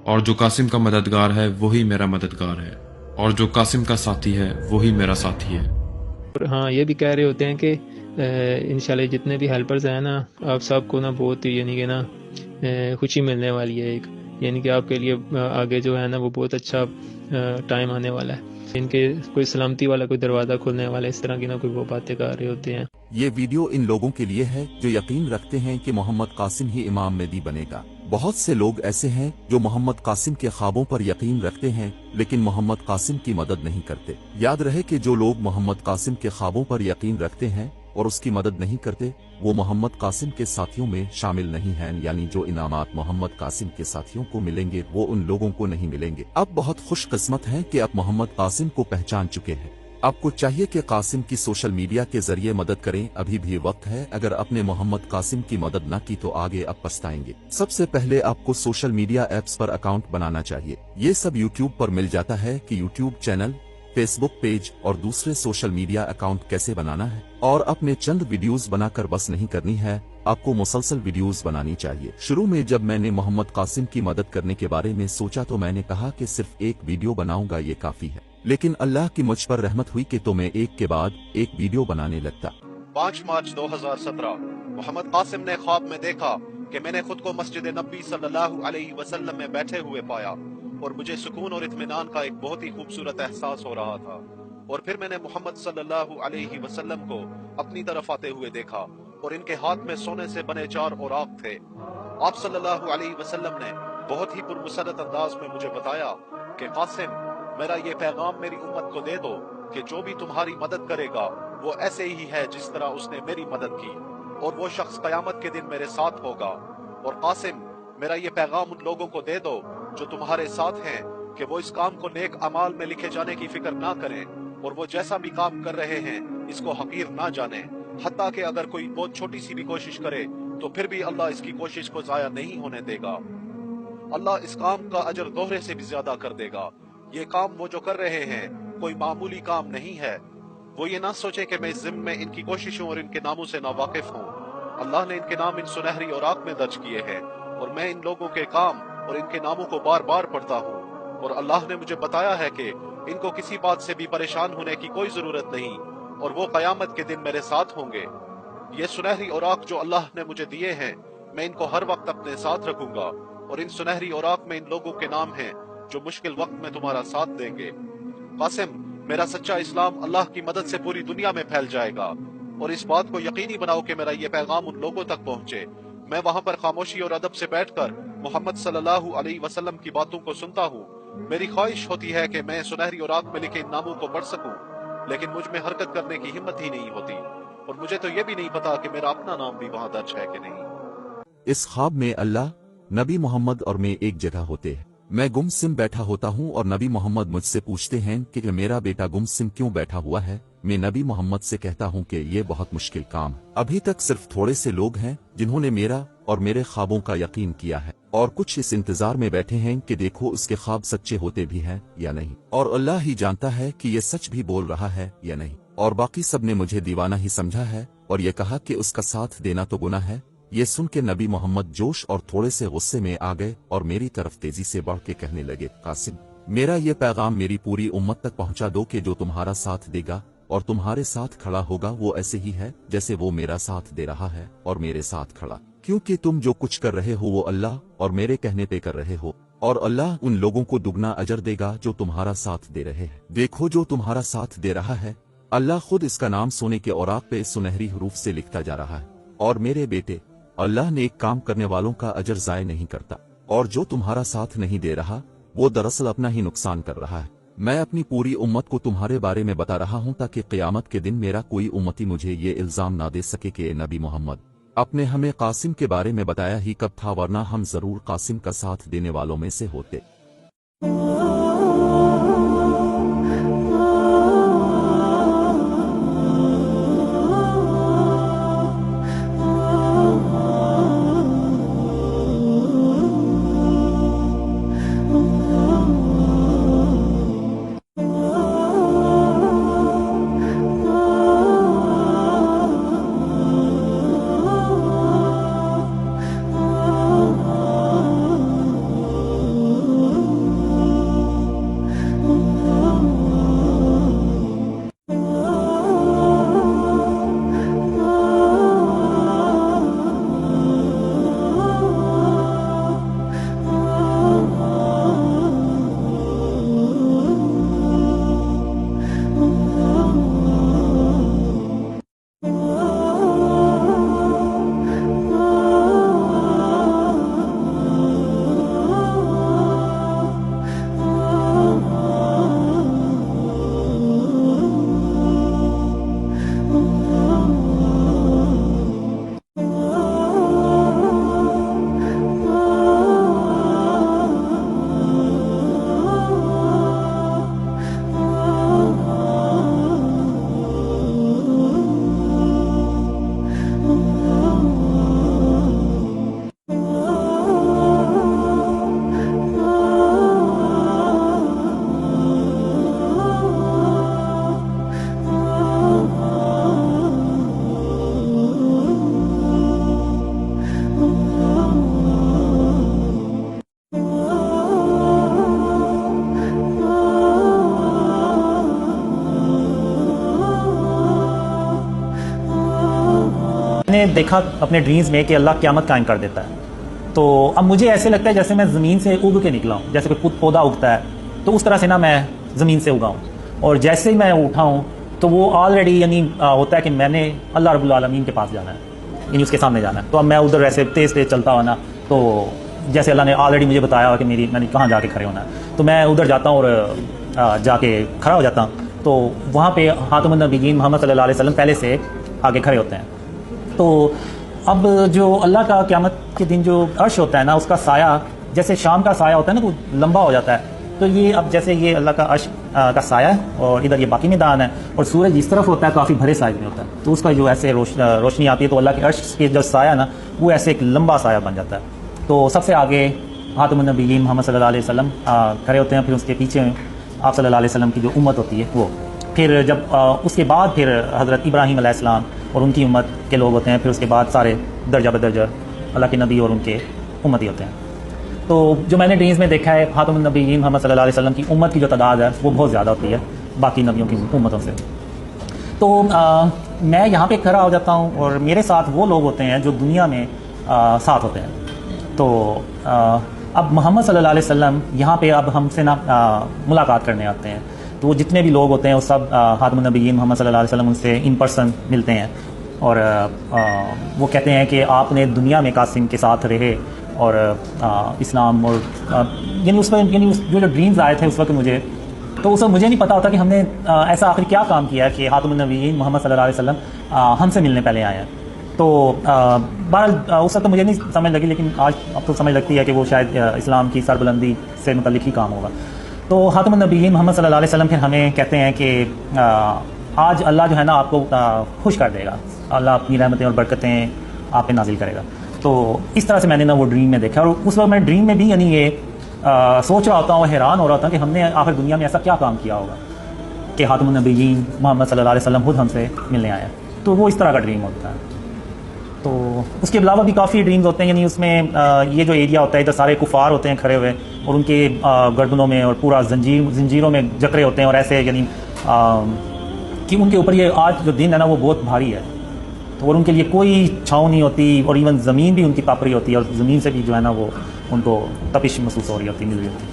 اور جو قاسم کا مددگار ہے وہی میرا مددگار ہے، اور جو قاسم کا ساتھی ہے وہی میرا ساتھی ہے۔ اور ہاں یہ بھی کہہ رہے ہوتے ہیں کہ انشاءاللہ جتنے بھی ہیلپرز ہیں نا، آپ سب کو نا بہت یعنی کہ نا خوشی ملنے والی ہے ایک، یعنی کہ آپ کے لیے آگے جو ہے نا وہ بہت اچھا ٹائم آنے والا ہے، ان کے کوئی سلامتی والا کوئی دروازہ کھلنے والا ہے، اس طرح کی نا کوئی وہ باتیں کر رہے ہوتے ہیں۔ یہ ویڈیو ان لوگوں کے لیے ہے جو یقین رکھتے ہیں کہ محمد قاسم ہی امام مہدی بنے گا۔ بہت سے لوگ ایسے ہیں جو محمد قاسم کے خوابوں پر یقین رکھتے ہیں لیکن محمد قاسم کی مدد نہیں کرتے۔ یاد رہے کہ جو لوگ محمد قاسم کے خوابوں پر یقین رکھتے ہیں اور اس کی مدد نہیں کرتے وہ محمد قاسم کے ساتھیوں میں شامل نہیں ہیں، یعنی جو انعامات محمد قاسم کے ساتھیوں کو ملیں گے وہ ان لوگوں کو نہیں ملیں گے۔ اب بہت خوش قسمت ہیں کہ اب محمد قاسم کو پہچان چکے ہیں۔ آپ کو چاہیے کہ قاسم کی سوشل میڈیا کے ذریعے مدد کریں، ابھی بھی وقت ہے۔ اگر آپ نے محمد قاسم کی مدد نہ کی تو آگے اب پچھتائیں گے۔ سب سے پہلے آپ کو سوشل میڈیا ایپس پر اکاؤنٹ بنانا چاہیے۔ یہ سب یوٹیوب پر مل جاتا ہے کہ یوٹیوب چینل، فیس بک پیج اور دوسرے سوشل میڈیا اکاؤنٹ کیسے بنانا ہے، اور اپنے چند ویڈیوز بنا کر بس نہیں کرنی ہے، آپ کو مسلسل ویڈیوز بنانی چاہیے۔ شروع میں جب میں نے محمد قاسم کی مدد کرنے کے بارے میں سوچا تو میں نے کہا کہ صرف ایک ویڈیو بناؤں گا یہ کافی ہے، لیکن اللہ کی مجھ پر رحمت ہوئی کہ تو میں ایک کے بعد ایک ویڈیو بنانے لگتا۔ 5 مارچ 2017 محمد قاسم نے خواب میں دیکھا کہ میں نے خود کو مسجد نبی صلی اللہ علیہ وسلم میں بیٹھے ہوئے پایا اور مجھے سکون اور اطمینان کا ایک بہت ہی خوبصورت احساس ہو رہا تھا، اور پھر میں نے محمد صلی اللہ علیہ وسلم کو اپنی طرف آتے ہوئے دیکھا اور ان کے ہاتھ میں سونے سے بنے 4 اوراق تھے۔ آپ صلی اللہ علیہ وسلم نے بہت ہی پرمسرت انداز میں مجھے بتایا کہ قاسم، میرا یہ پیغام میری امت کو دے دو کہ جو بھی تمہاری مدد کرے گا وہ ایسے ہی ہے جس طرح اس نے میری مدد کی، اور وہ شخص قیامت کے دن میرے ساتھ ہوگا۔ اور قاسم، میرا یہ پیغام ان لوگوں کو دے دو جو تمہارے ساتھ ہیں کہ وہ اس کام کو نیک اعمال میں لکھے جانے کی فکر نہ کریں، اور وہ جیسا بھی کام کر رہے ہیں اس کو حقیر نہ جانیں، حتیٰ کہ اگر کوئی بہت چھوٹی سی بھی کوشش کرے تو پھر بھی اللہ اس کی کوشش کو ضائع نہیں ہونے دے گا۔ اللہ اس کام کا اجر دوہرے سے بھی زیادہ کر دے گا۔ یہ کام وہ جو کر رہے ہیں کوئی معمولی کام نہیں ہے۔ وہ یہ نہ سوچے کہ میں اس ضمن میں ان کی کوششوں اور ان کے ناموں سے ناواقف ہوں۔ اللہ نے ان کے نام ان سنہری اوراق میں درج کیے ہیں، اور میں ان لوگوں کے کام اور ان کے ناموں کو بار بار پڑھتا ہوں، اور اللہ نے مجھے بتایا ہے کہ ان کو کسی بات سے بھی پریشان ہونے کی کوئی ضرورت نہیں، اور وہ قیامت کے دن میرے ساتھ ہوں گے۔ یہ سنہری اوراق جو اللہ نے مجھے دیے ہیں میں ان کو ہر وقت اپنے ساتھ رکھوں گا، اور ان سنہری اوراق میں ان لوگوں کے نام ہیں جو مشکل وقت میں تمہارا ساتھ دیں گے۔ قاسم، میرا سچا اسلام اللہ کی مدد سے پوری دنیا میں پھیل جائے گا، اور اس بات کو یقینی بناؤ کہ میرا یہ پیغام ان لوگوں تک پہنچے۔ میں وہاں پر خاموشی اور ادب سے بیٹھ کر محمد صلی اللہ علیہ وسلم کی باتوں کو سنتا ہوں۔ میری خواہش ہوتی ہے کہ میں سنہری اوراق میں لکھے ان ناموں کو پڑھ سکوں، لیکن مجھ میں حرکت کرنے کی ہمت ہی نہیں ہوتی، اور مجھے تو یہ بھی نہیں پتا کہ میرا اپنا نام بھی وہاں درج ہے کہ نہیں۔ اس خواب میں اللہ، نبی محمد اور میں ایک جگہ ہوتے ہیں۔ میں گم سم بیٹھا ہوتا ہوں اور نبی محمد مجھ سے پوچھتے ہیں کہ میرا بیٹا گم سم کیوں بیٹھا ہوا ہے۔ میں نبی محمد سے کہتا ہوں کہ یہ بہت مشکل کام ہے، ابھی تک صرف تھوڑے سے لوگ ہیں جنہوں نے میرا اور میرے خوابوں کا یقین کیا ہے، اور کچھ اس انتظار میں بیٹھے ہیں کہ دیکھو اس کے خواب سچے ہوتے بھی ہیں یا نہیں، اور اللہ ہی جانتا ہے کہ یہ سچ بھی بول رہا ہے یا نہیں۔ اور باقی سب نے مجھے دیوانہ ہی سمجھا ہے اور یہ کہا کہ اس کا ساتھ دینا تو گناہ ہے۔ یہ سن کے نبی محمد جوش اور تھوڑے سے غصے میں آ گئے اور میری طرف تیزی سے بڑھ کے کہنے لگے، قاسم، میرا یہ پیغام میری پوری امت تک پہنچا دو کہ جو تمہارا ساتھ دے گا اور تمہارے ساتھ کھڑا ہوگا وہ ایسے ہی ہے جیسے وہ میرا ساتھ دے رہا ہے اور میرے ساتھ کھڑا، کیونکہ تم جو کچھ کر رہے ہو وہ اللہ اور میرے کہنے پہ کر رہے ہو، اور اللہ ان لوگوں کو دگنا اجر دے گا جو تمہارا ساتھ دے رہے ہیں۔ دیکھو جو تمہارا ساتھ دے رہا ہے اللہ خود اس کا نام سونے کے اوراق پہ سنہری حروف سے لکھتا جا رہا ہے، اور میرے بیٹے، اللہ نے ایک کام کرنے والوں کا اجر ضائع نہیں کرتا، اور جو تمہارا ساتھ نہیں دے رہا وہ دراصل اپنا ہی نقصان کر رہا ہے۔ میں اپنی پوری امت کو تمہارے بارے میں بتا رہا ہوں تاکہ قیامت کے دن میرا کوئی امتی مجھے یہ الزام نہ دے سکے کہ نبی محمد آپ نے ہمیں قاسم کے بارے میں بتایا ہی کب تھا، ورنہ ہم ضرور قاسم کا ساتھ دینے والوں میں سے ہوتے۔ دیکھا اپنے ڈریمز میں کہ اللہ قیامت قائم کر دیتا ہے. تو اب مجھے ایسے لگتا ہے جیسے میں زمین سے اگ کے نکلا ہوں, جیسے کوئی پودا اگتا ہے تو اس طرح سے نا میں زمین سے اگا ہوں, اور جیسے ہی میں اٹھا ہوں تو وہ آلریڈی یعنی ہوتا ہے کہ میں نے اللہ رب العالمین کے پاس جانا ہے, یعنی اس کے سامنے جانا ہے. تو اب میں ادھر ایسے تیز تیز چلتا ہوا نا, تو جیسے اللہ نے آلریڈی مجھے بتایا ہوا کہ میں نے کہاں جا کے کھڑے ہونا ہے, تو میں ادھر جاتا ہوں اور جا کے کھڑا ہو جاتا ہوں. تو وہاں پہ خاتم النبیین محمد صلی اللہ علیہ وسلم پہلے سے آگے کھڑے ہوتے ہیں. تو اب جو اللہ کا قیامت کے دن جو عرش ہوتا ہے نا, اس کا سایہ جیسے شام کا سایہ ہوتا ہے نا, وہ لمبا ہو جاتا ہے. تو یہ اب جیسے یہ اللہ کا عرش کا سایہ ہے, اور ادھر یہ باقی میدان ہے, اور سورج اس طرف ہوتا ہے کافی بھرے سائز میں ہوتا ہے, تو اس کا جو ایسے روشنی آتی ہے تو اللہ کے عرش کے جو سایہ نا وہ ایسے ایک لمبا سایہ بن جاتا ہے. تو سب سے آگے خاتم النبیین محمد صلی اللہ علیہ وسلم کھڑے ہوتے ہیں. پھر اس کے پیچھے آپ صلی اللہ علیہ وسلم کی جو امت ہوتی ہے وہ, پھر جب اس کے بعد پھر حضرت ابراہیم علیہ السلام اور ان کی امت کے لوگ ہوتے ہیں. پھر اس کے بعد سارے درجہ بدرجہ اللہ کے نبی اور ان کے امتی ہوتے ہیں. تو جو میں نے ڈریمز میں دیکھا ہے, خاتم النبیین محمد صلی اللہ علیہ وسلم کی امت کی جو تعداد ہے وہ بہت زیادہ ہوتی ہے باقی نبیوں کی امتوں سے. تو میں یہاں پہ کھڑا ہو جاتا ہوں, اور میرے ساتھ وہ لوگ ہوتے ہیں جو دنیا میں ساتھ ہوتے ہیں. تو اب محمد صلی اللہ علیہ وسلم یہاں پہ اب ہم سے نا ملاقات کرنے آتے ہیں. تو وہ جتنے بھی لوگ ہوتے ہیں وہ سب خاتم النبیین محمد صلی اللہ علیہ وسلم ان سے ان پرسن ملتے ہیں, اور وہ کہتے ہیں کہ آپ نے دنیا میں قاسم کے ساتھ رہے, اور اسلام اور یعنی اس وقت یعنی جو ڈریمز آئے تھے اس وقت مجھے, تو اس وقت مجھے نہیں پتا ہوتا کہ ہم نے ایسا آخر کیا کام کیا کہ خاتم النبیین محمد صلی اللہ علیہ وسلم ہم سے ملنے پہلے آئے ہیں. تو بہرحال اس وقت تو مجھے نہیں سمجھ لگی, لیکن آج اب تو سمجھ لگتی ہے کہ وہ شاید اسلام کی سربلندی سے متعلق ہی کام ہوگا. تو خاتم النبیین محمد صلی اللہ علیہ وسلم پھر ہمیں کہتے ہیں کہ آج اللہ جو ہے نا آپ کو خوش کر دے گا, اللہ اپنی رحمتیں اور برکتیں آپ پہ نازل کرے گا. تو اس طرح سے میں نے نا وہ ڈریم میں دیکھا, اور اس وقت میں ڈریم میں بھی یعنی یہ سوچ رہا ہوتا ہوں, حیران ہو رہا ہوتا ہوں کہ ہم نے آخر دنیا میں ایسا کیا کام کیا ہوگا کہ خاتم النبیین محمد صلی اللہ علیہ وسلم خود ہم سے ملنے آیا. تو وہ اس طرح کا ڈریم ہوتا ہے. تو اس کے علاوہ بھی کافی ڈریمز ہوتے ہیں, یعنی اس میں یہ جو ایریا ہوتا ہے ادھر سارے کفار ہوتے ہیں کھڑے ہوئے, اور ان کے گردنوں میں اور پورا زنجیروں میں جکڑے ہوتے ہیں, اور ایسے یعنی کہ ان کے اوپر یہ آج جو دن ہے نا وہ بہت بھاری ہے. تو اور ان کے لیے کوئی چھاؤں نہیں ہوتی, اور ایون زمین بھی ان کی پاپری ہوتی ہے, اور زمین سے بھی جو ہے نا وہ ان کو تپش محسوس ہو رہی ہوتی, مل رہی ہوتی.